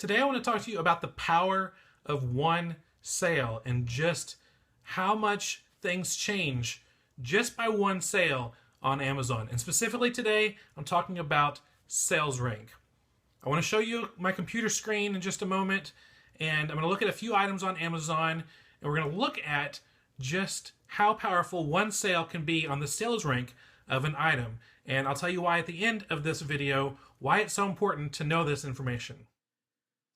Today I want to talk to you about the power of one sale and just how much things change just by one sale on Amazon. And specifically today, I'm talking about sales rank. I want to show you my computer screen in just a moment, and I'm going to look at a few items on Amazon, and we're going to look at just how powerful one sale can be on the sales rank of an item. And I'll tell you why at the end of this video, why it's so important to know this information.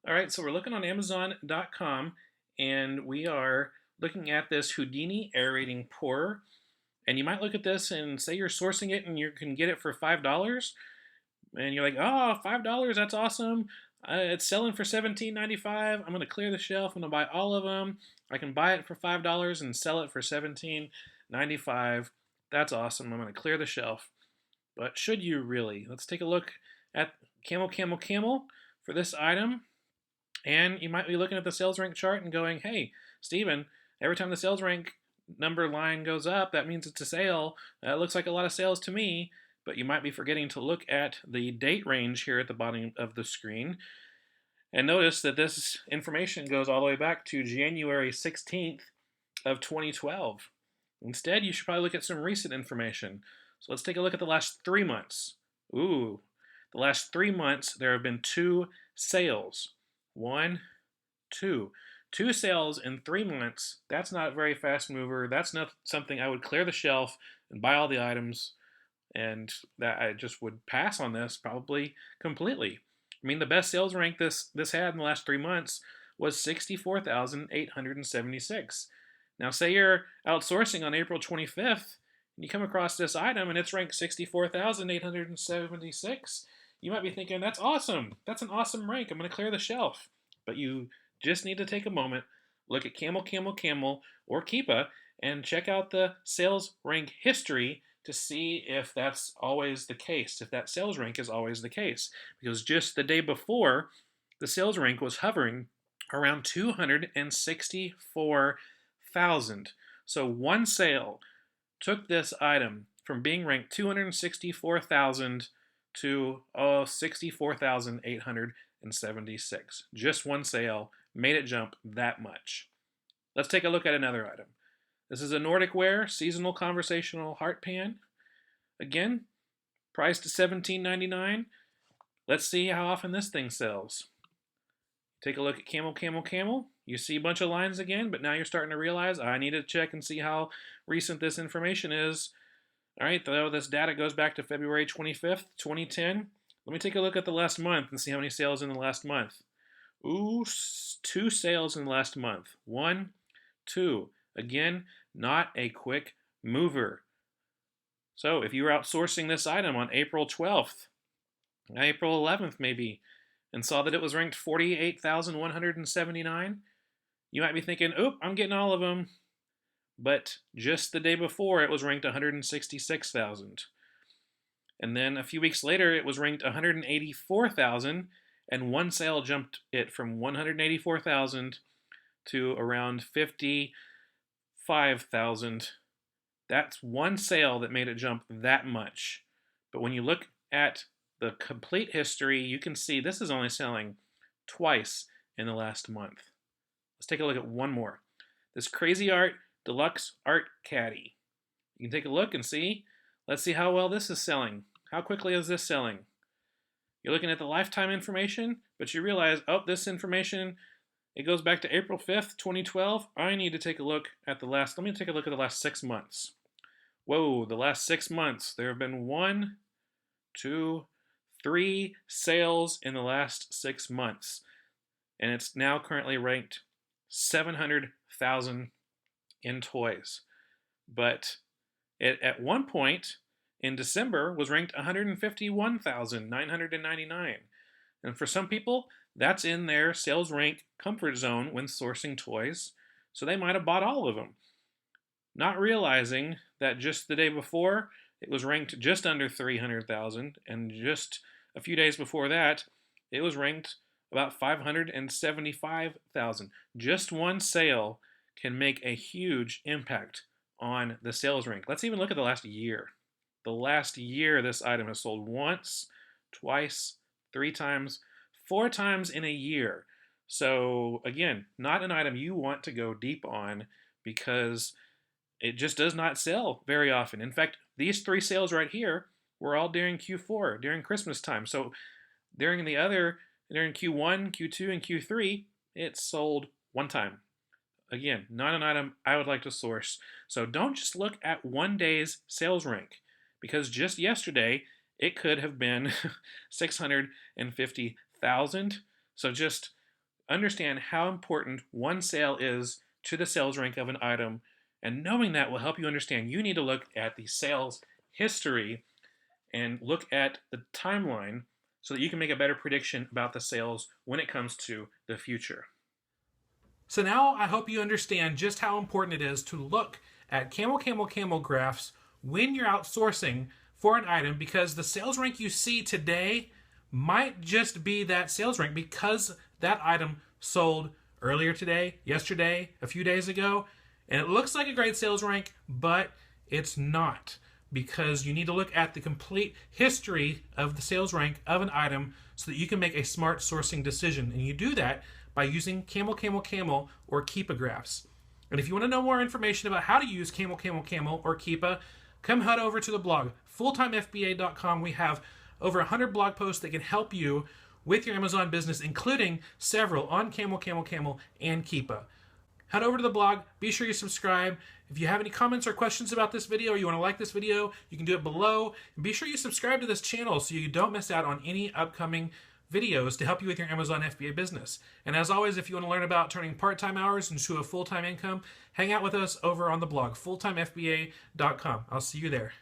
All right, so we're looking on Amazon.com, and we are looking at this Houdini aerating pourer. And you might look at this and say you're sourcing it and you can get it for $5. And you're like, oh, $5, that's awesome. It's selling for $17.95. I'm going to clear the shelf. I'm going to buy all of them. I can buy it for $5 and sell it for $17.95. That's awesome. I'm going to clear the shelf. But should you really? Let's take a look at CamelCamelCamel for this item. And you might be looking at the sales rank chart and going, hey, Steven, every time the sales rank number line goes up, that means it's a sale. That looks like a lot of sales to me. But you might be forgetting to look at the date range here at the bottom of the screen. And notice that this information goes all the way back to January 16th of 2012. Instead, you should probably look at some recent information. So let's take a look at the last 3 months. Ooh, the last 3 months, there have been 2 sales. 1, 2. 2 sales in 3 months. That's not a very fast mover. That's not something I would clear the shelf and buy all the items, and that I just would pass on this probably completely. I mean, the best sales rank this had in the last 3 months was 64,876. Now, say you're outsourcing on April 25th, and you come across this item and it's ranked 64,876. You might be thinking, that's awesome. That's an awesome rank. I'm going to clear the shelf. But you just need to take a moment, look at CamelCamelCamel or Keepa, and check out the sales rank history to see if that's always the case, if that sales rank is always the case. Because just the day before, the sales rank was hovering around 264,000. So one sale took this item from being ranked 264,000 to 64,876. Just one sale made it jump that much. Let's take a look at another item. This is a Nordic Ware seasonal conversational heart pan. Again, priced to $17.99. Let's see how often this thing sells. Take a look at CamelCamelCamel. You see a bunch of lines again, but now you're starting to realize I need to check and see how recent this information is. All right, though this data goes back to February 25th, 2010. Let me take a look at the last month and see how many sales in the last month. Ooh, 2 sales in the last month. 1, 2. Again, not a quick mover. So if you were outsourcing this item on April 12th, April 11th maybe, and saw that it was ranked 48,179, you might be thinking, oop, I'm getting all of them. But just the day before, it was ranked 166,000. And then a few weeks later, it was ranked 184,000, and one sale jumped it from 184,000 to around 55,000. That's one sale that made it jump that much. But when you look at the complete history, you can see this is only selling twice in the last month. Let's take a look at one more. This Crazy Art Deluxe Art Caddy. You can take a look and see. Let's see how well this is selling. How quickly is this selling? You're looking at the lifetime information, but you realize, oh, this information, it goes back to April 5th, 2012. I need to take a look at let me take a look at the last 6 months. Whoa, the last 6 months. There have been 1, 2, 3 sales in the last 6 months. And it's now currently ranked 700,000 in toys. But it, at one point in December, was ranked 151,999. And for some people, that's in their sales rank comfort zone when sourcing toys. So they might have bought all of them, not realizing that just the day before, it was ranked just under 300,000, and just a few days before that, it was ranked about 575,000. Just one sale can make a huge impact on the sales rank. Let's even look at the last year. The last year, this item has sold once, twice, 3 times, 4 times in a year. So again, not an item you want to go deep on because it just does not sell very often. In fact, these 3 sales right here were all during Q4, during Christmas time. So during Q1, Q2, and Q3, it sold 1 time. Again, not an item I would like to source. So don't just look at one day's sales rank, because just yesterday it could have been 650,000. So just understand how important one sale is to the sales rank of an item, and knowing that will help you understand you need to look at the sales history and look at the timeline so that you can make a better prediction about the sales when it comes to the future. So now I hope you understand just how important it is to look at CamelCamelCamel graphs when you're outsourcing for an item, because the sales rank you see today might just be that sales rank because that item sold earlier today, yesterday, a few days ago, and it looks like a great sales rank, but it's not, because you need to look at the complete history of the sales rank of an item so that you can make a smart sourcing decision. And you do that by using CamelCamelCamel or Keepa graphs. And if you want to know more information about how to use CamelCamelCamel or Keepa, come head over to the blog, fulltimefba.com. We have over 100 blog posts that can help you with your Amazon business, including several on CamelCamelCamel and Keepa. Head over to the blog, be sure you subscribe. If you have any comments or questions about this video, or you want to like this video, you can do it below. And be sure you subscribe to this channel so you don't miss out on any upcoming videos to help you with your Amazon FBA business. And as always, if you want to learn about turning part-time hours into a full-time income, hang out with us over on the blog, fulltimefba.com. I'll see you there.